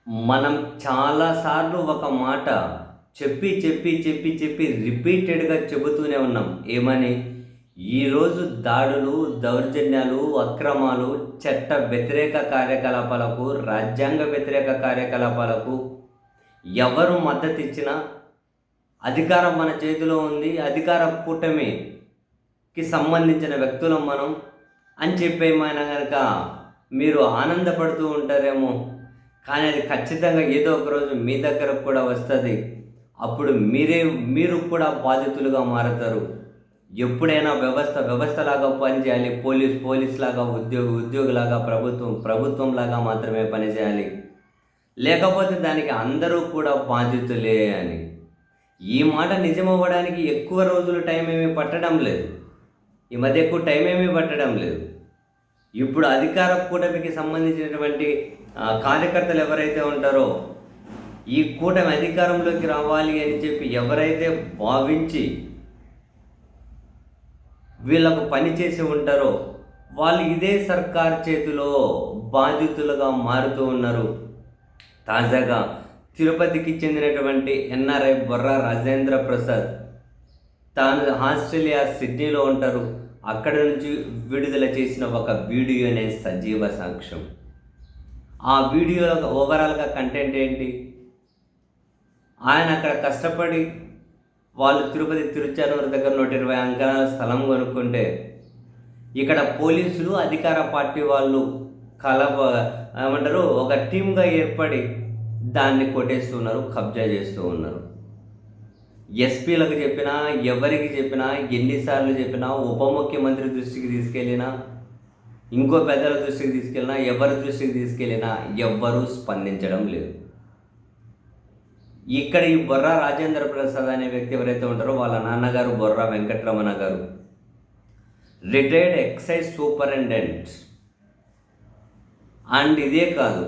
మనం చాలాసార్లు ఒక మాట చెప్పి రిపీటెడ్‌గా చెబుతూనే ఉన్నాం. ఏమని? ఈరోజు దాడులు, దౌర్జన్యాలు, అక్రమాలు, చట్ట వ్యతిరేక కార్యకలాపాలకు, రాజ్యాంగ వ్యతిరేక కార్యకలాపాలకు ఎవరు మద్దతిచ్చినా అధికారం మన చేతిలో ఉంది. అధికార కూటమికి సంబంధించిన వ్యక్తులం మనం అని చెప్పేమైనా గనక మీరు ఆనందపడుతూ ఉంటారేమో. కానీ అది ఖచ్చితంగా ఏదో ఒక రోజు మీ దగ్గరకు కూడా వస్తుంది. అప్పుడు మీరు కూడా బాధితులుగా మారుతారు. ఎప్పుడైనా వ్యవస్థలాగా పనిచేయాలి. పోలీస్‌లాగా, ఉద్యోగిలాగా, ప్రభుత్వంలాగా మాత్రమే పనిచేయాలి. లేకపోతే దానికి అందరూ కూడా బాధితులే అని. ఈ మాట నిజమవ్వడానికి ఎక్కువ రోజులు టైం ఏమీ పట్టడం లేదు. ఈ మధ్య ఎక్కువ టైం ఏమీ పట్టడం లేదు. ఇప్పుడు అధికార కూటమికి సంబంధించినటువంటి కార్యకర్తలు ఎవరైతే ఉంటారో, ఈ కూటమి అధికారంలోకి రావాలి అని చెప్పి ఎవరైతే భావించి వీళ్ళకు పనిచేసి ఉంటారో, వాళ్ళు ఇదే సర్కార్ చేతిలో బాధితులుగా మారుతూ ఉన్నారు. తాజాగా తిరుపతికి చెందినటువంటి ఎన్ఆర్ఐ బొర్రా రాజేంద్ర ప్రసాద్ తాను ఆస్ట్రేలియా సిడ్నీలో ఉంటారు. అక్కడ నుంచి విడుదల చేసిన ఒక వీడియోనే సజీవ సాక్ష్యం. ఆ వీడియోలో ఓవరాల్గా కంటెంట్ ఏంటి? ఆయన అక్కడ కష్టపడి వాళ్ళు తిరుచానూరు దగ్గర 120 అంకణాల స్థలం కొనుక్కుంటే, ఇక్కడ పోలీసులు అధికార పార్టీ వాళ్ళు ఒక టీమ్గా ఏర్పడి దాన్ని కొట్టేస్తున్నారు, కబ్జా చేస్తూ ఉన్నారు. ఎస్పీలకు చెప్పినా, ఎవరికి చెప్పినా, ఎన్నిసార్లు చెప్పినా, ఉప ముఖ్యమంత్రి దృష్టికి తీసుకెళ్ళినా, ఇంకో పెద్దల దృష్టికి తీసుకెళ్ళినా, ఎవరి దృష్టికి తీసుకెళ్ళినా ఎవ్వరూ స్పందించడం లేదు. ఇక్కడ ఈ బొర్రా రాజేంద్ర ప్రసాద్ అనే వ్యక్తి ఎవరైతే ఉంటారో, వాళ్ళ నాన్నగారు బొర్రా వెంకటరమణ గారు రిటైర్డ్ ఎక్సైజ్ సూపరింటెండెంట్. అండ్ ఇదే కాదు,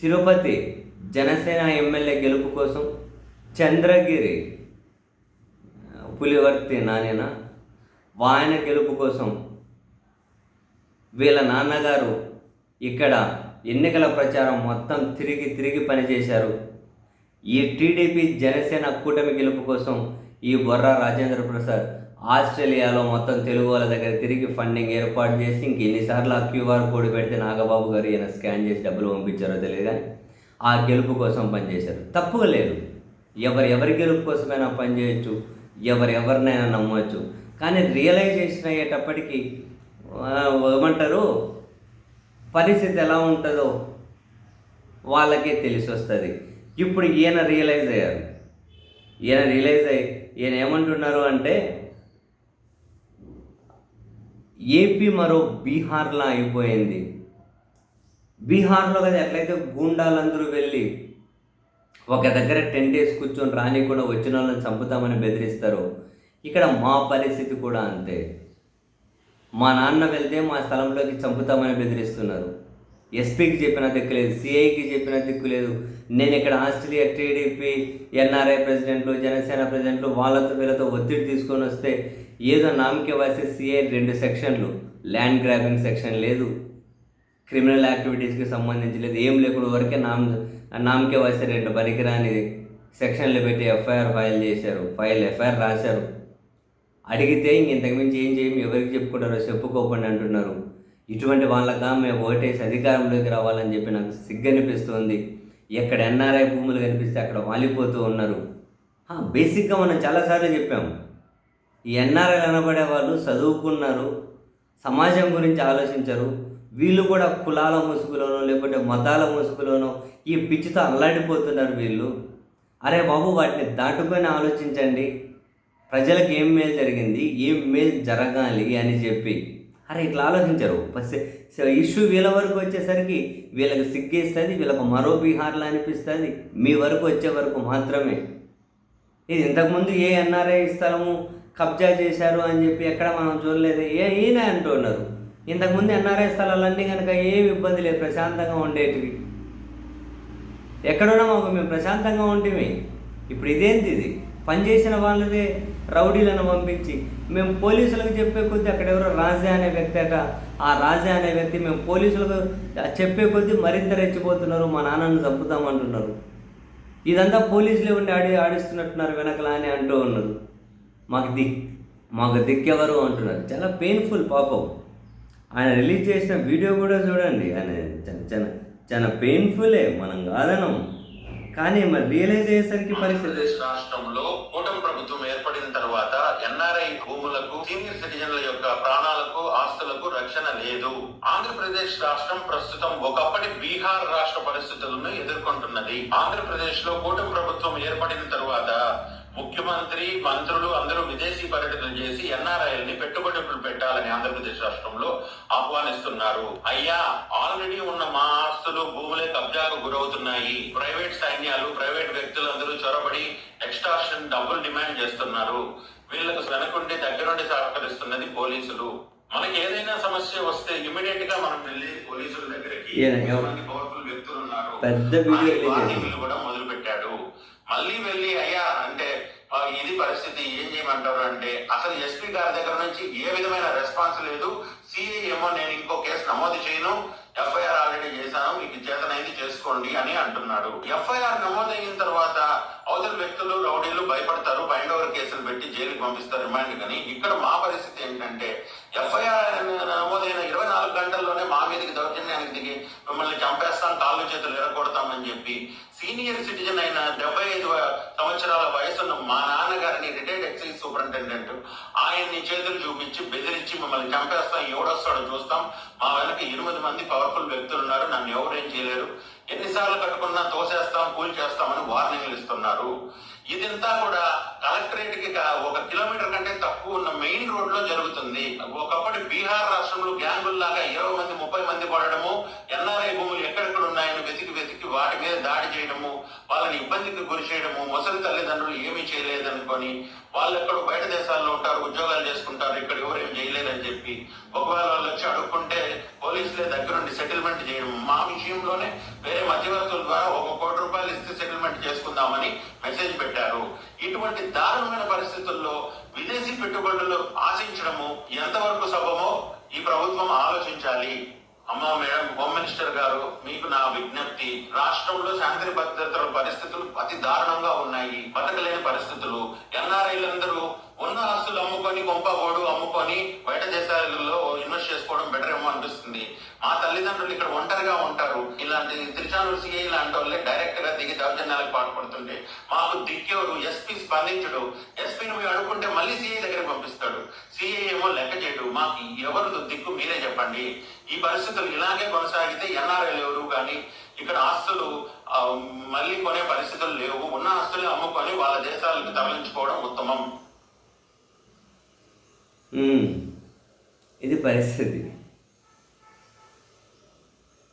తిరుపతి జనసేన ఎమ్మెల్యే గెలుపు కోసం చంద్రగిరి పులివర్తి నానేనా ఆయన గెలుపు కోసం వీళ్ళ నాన్నగారు ఇక్కడ ఎన్నికల ప్రచారం మొత్తం తిరిగి పనిచేశారు. ఈ టీడీపీ జనసేన కూటమి గెలుపు కోసం ఈ బొర్రా రాజేంద్ర ప్రసాద్ ఆస్ట్రేలియాలో మొత్తం తెలుగు వాళ్ళ దగ్గర తిరిగి ఫండింగ్ ఏర్పాటు చేసి ఇంకెన్నిసార్లు ఆ క్యూఆర్ కోడ్ పెడితే నాగబాబు గారు ఈయన స్కాన్ చేసి డబ్బులు పంపించారో తెలియదు, కానీ ఆ గెలుపు కోసం పనిచేశారు. తప్పుగా లేదు, ఎవరి గెలుపు కోసమైనా పనిచేయచ్చు, ఎవరినైనా నమ్మవచ్చు. కానీ రియలైజేషన్ అయ్యేటప్పటికీ ఏమంటారు, పరిస్థితి ఎలా ఉంటుందో వాళ్ళకే తెలిసి వస్తుంది. ఇప్పుడు ఈయన రియలైజ్ అయ్యారు. ఈయన ఏమంటున్నారు అంటే, ఏపీ మరో బీహార్లా అయిపోయింది. బీహార్లో కదా ఎట్లయితే గూండాలందరూ వెళ్ళి ఒక దగ్గర టెంట్ వేసి కూర్చొని రాని కూడా వచ్చిన వాళ్ళని చంపుతామని బెదిరిస్తారు, ఇక్కడ మా పరిస్థితి కూడా అంతే. మా నాన్న వెళ్తే మా స్థలంలోకి చంపుతామని బెదిరిస్తున్నారు. ఎస్పీకి చెప్పిన దిక్కు లేదు, సిఐకి చెప్పిన దిక్కు లేదు. నేను ఇక్కడ ఆస్ట్రేలియా టీడీపీ ఎన్ఆర్ఐ ప్రెసిడెంట్లు, జనసేన ప్రెసిడెంట్లు వీళ్ళతో ఒత్తిడి తీసుకొని వస్తే ఏదో నామకే వాసే సిఐ 2 సెక్షన్లు, ల్యాండ్ గ్రాబింగ్ సెక్షన్ లేదు, క్రిమినల్ యాక్టివిటీస్కి సంబంధించి లేదు, ఏం లేకుండా వరకే నామకే వాసే 2 పనికిరాని సెక్షన్లు పెట్టి ఎఫ్ఐఆర్ రాశారు. అడిగితే ఇంతకుమించి ఏం చేయం, ఎవరికి చెప్పుకుంటారో చెప్పుకోపండి అంటున్నారు. ఇటువంటి వాళ్ళగా మేము ఓటేసి అధికారంలోకి రావాలని చెప్పి నాకు సిగ్గనిపిస్తుంది. ఎక్కడ ఎన్ఆర్ఐ భూములు కనిపిస్తే అక్కడ వాలిపోతూ ఉన్నారు. బేసిక్గా మనం చాలాసార్లు చెప్పాము, ఈ ఎన్ఆర్ఐలు అనబడే వాళ్ళు చదువుకున్నారు, సమాజం గురించి ఆలోచించరు. వీళ్ళు కూడా కులాల ముసుగులోనో లేకపోతే మతాల ముసుగులోనో ఈ పిచ్చితో అల్లాడిపోతున్నారు వీళ్ళు. అరే బాబు, వాటిని దాటుకొని ఆలోచించండి. ప్రజలకు ఏం మేలు జరిగింది, ఏం మేలు జరగాలి అని చెప్పి ఇట్లా ఆలోచించరు. ఇష్యూ వీళ్ళ వరకు వచ్చేసరికి వీళ్ళకి సిగ్గేస్తుంది, వీళ్ళకు మరో బీహార్లా అనిపిస్తుంది. మీ వరకు వచ్చే వరకు మాత్రమే ఇది. ఇంతకుముందు ఏ ఎన్ఆర్ఐ స్థలము కబ్జా చేశారు అని చెప్పి ఎక్కడ మనం చూడలేదు, ఈయన అంటున్నారు. ఇంతకుముందు ఎన్ఆర్ఐ స్థలాలన్నీ కనుక ఏమి ఇబ్బంది లేదు, ప్రశాంతంగా ఉండేటివి. ఎక్కడున్నా మేము ప్రశాంతంగా ఉంటేమి. ఇప్పుడు ఇదేంటి ఇది? పనిచేసిన వాళ్ళదే రౌడీలను పంపించి మేము పోలీసులకు చెప్పే కొద్దీ అక్కడ ఎవరో రాజా అనే వ్యక్తి అట ఆ రాజా అనే వ్యక్తి మేము పోలీసులకు చెప్పే కొద్దీ మరింత రెచ్చిపోతున్నారు, మా నాన్నను చంపుతామంటున్నారు. ఇదంతా పోలీసులే ఉండి ఆడిస్తున్నట్టున్నారు వెనకలా అని అంటూ ఉన్నారు. మాకు మాకు దిక్కెవరు అంటున్నారు. చాలా పెయిన్ఫుల్ పాపం. ఆయన రిలీజ్ చేసిన వీడియో కూడా చూడండి. ఆయన చాలా చాలా పెయిన్ఫుల్లే, మనం కాదనం. కానీ మరి రియలైజ్ అయ్యేసరికి పరిస్థితి. రాష్ట్రంలో కూటమి ప్రభుత్వం ఏర్పడిన తర్వాత ఎన్ఆర్ఐ భూములకు, సీనియర్ సిటిజన్ల యొక్క ప్రాణాలకు, ఆస్తులకు రక్షణ లేదు. ఆంధ్రప్రదేశ్ రాష్ట్రం ప్రస్తుతం ఒకప్పటి బీహార్ రాష్ట్ర పరిస్థితులను ఎదుర్కొంటున్నది. ఆంధ్రప్రదేశ్ లో కూటమి ప్రభుత్వం ఏర్పడిన తర్వాత ముఖ్యమంత్రి, మంత్రులు అందరూ విదేశీ పర్యటనలు చేసి ఎన్ఆర్ఐల్ని పెట్టుబడులు పెట్టాలని ఆంధ్రప్రదేశ్ రాష్ట్రంలో ఆహ్వానిస్తున్నారు. అయ్యా, ఆల్రెడీ ఉన్న మా ఆస్తులు, భూములే కబ్జాకు గురవుతున్నాయి. ప్రైవేట్ సైన్యాలు, ప్రైవేట్ వ్యక్తులందరూ చొరబడి ఎక్స్టార్షన్ డబ్బులు డిమాండ్ చేస్తున్నారు. వీళ్ళకు వెనకుండి దగ్గరుండి సహకరిస్తున్నది పోలీసులు. మనకి ఏదైనా సమస్య వస్తే ఇమీడియట్ గా మనం వెళ్ళి పోలీసుల దగ్గరికి, పవర్ఫుల్ వ్యక్తులు ఉన్నారు, వార్నింగ్లు కూడా మొదలు పెట్టాడు. మళ్ళీ వెళ్ళి అయ్యా అంటే ఇది పరిస్థితి, ఏం చేయమంటారు అంటే అసలు ఎస్పీ గారి దగ్గర నుంచి ఏ విధమైన రెస్పాన్స్ లేదు. సిఐ ఏమో నేను ఇంకో కేసు నమోదు చేయను, ఎఫ్ఐఆర్ ఆల్రెడీ చేశాను, మీకు చేతనైంది చేసుకోండి అని అంటున్నాడు. ఎఫ్ఐఆర్ నమోదైన తర్వాత అవతల వ్యక్తులు, రౌడీలు భయపడతారు, బైండ్ ఓవర్ కేసులు పెట్టి జైలుకి పంపిస్తారు, రిమాండ్. కానీ ఇక్కడ మా పరిస్థితి ఏంటంటే ఎఫ్ఐఆర్ నమోదైన 24 గంటల్లోనే మా మీదకి దౌర్జన్యానికి దిగి మిమ్మల్ని చంపేస్తాం, కాళ్ళు చేతులు ఎరగొడతామని చెప్పి సీనియర్ సిటిజన్ అయిన 75 సంవత్సరాల వయసున్న మా నాన్నగారిని, రిటైర్డ్ ఎక్సైజ్ సూపరింటెండెంట్, ఆయన్ని చేతులు చూపించి బెదిరించి మిమ్మల్ని చంపేస్తాం, ఎవడొస్తాడో చూస్తాం, మా వెనక 8 మంది పవర్ఫుల్ వ్యక్తులు ఉన్నారు, నన్ను ఎవరేం చేయలేరు, ఎన్నిసార్లు కట్టుకున్నా తోసేస్తాం, కూల్ చేస్తామని వార్నింగ్లు ఇస్తున్నారు. ఇదంతా కూడా కలెక్టరేట్ కి 1 కిలోమీటర్ కంటే తక్కువ ఉన్న మెయిన్ రోడ్ లో జరుగుతుంది. ఒకప్పటి బీహార్ రాష్ట్రంలో గ్యాంగుల్లాగా 20 మంది 30 మంది పడడము, ఎన్ఆర్ఐ భూములు ఎక్కడెక్కడ ఉన్నాయని వెతికి వాటి మీద దాడి చేయడము, వాళ్ళని ఇబ్బందికి గురి చేయడము, ముసలి తల్లిదండ్రులు ఏమీ చేయలేదనుకొని వాళ్ళు ఎక్కడో బయట దేశాల్లో ఉంటారు, ఉద్యోగాలు చేసుకుంటారు, ఇక్కడ ఎవరేం చేయలేదని చెప్పి ఒకవేళ వాళ్ళు వచ్చి అడుక్కుంటే పోలీసులే దగ్గరుండి సెటిల్మెంట్ చేయడం. మా విషయంలోనే వేరే మధ్యవర్తుల ద్వారా 1 కోటి రూపాయలు ఇస్తే సెటిల్మెంట్ చేసుకుందామని మెసేజ్ పెట్టారు. ఇటువంటి దారుణమైన పరిస్థితుల్లో విదేశీ పెట్టుబడులు ఆశించడము ఎంతవరకు సబమో ఈ ప్రభుత్వం ఆలోచించాలి. అమ్మ మేడం, హోమ్ మినిస్టర్ గారు, మీకు నా విజ్ఞప్తి, రాష్ట్రంలో శాంతి భద్రతల పరిస్థితులు అతి దారుణంగా ఉన్నాయి, బతకలేని పరిస్థితులు. ఎన్ఆర్ఐలందరూ ఉన్న ఆస్తులు అమ్ముకొని, కొంపగోడు అమ్ముకొని బయట దేశాలలో ఇన్వెస్ట్ చేసుకోవడం బెటర్ ఏమో అనిపిస్తుంది. మా తల్లిదండ్రులు ఇక్కడ ఒంటరిగా ఉంటారు. ఇలాంటి తిరుచానూరు సిఐ లాంటి వాళ్ళే డైరెక్ట్ గా దిగి దౌర్జన్యాలకు పాల్పడుతుంటే మాకు దిక్కేవాడు. ఎస్పీ స్పందించడు. ఎస్పీని మీరు అడుగుంటే మళ్ళీ సిఐ దగ్గర పంపిస్తాడు. సిఐ ఏమో లెక్క చేయడు. మాకు ఎవరు దిక్కు మీరే చెప్పండి. ఈ పరిస్థితులు ఇలాగే కొనసాగితే ఎన్ఆర్ఐలు ఎవరు కానీ ఇక్కడ ఆస్తులు మళ్ళీ కొనే పరిస్థితులు లేవు. ఉన్న ఆస్తులు అమ్ముకొని వాళ్ళ దేశాలకు తరలించుకోవడం ఉత్తమం. ఇది పరిస్థితి.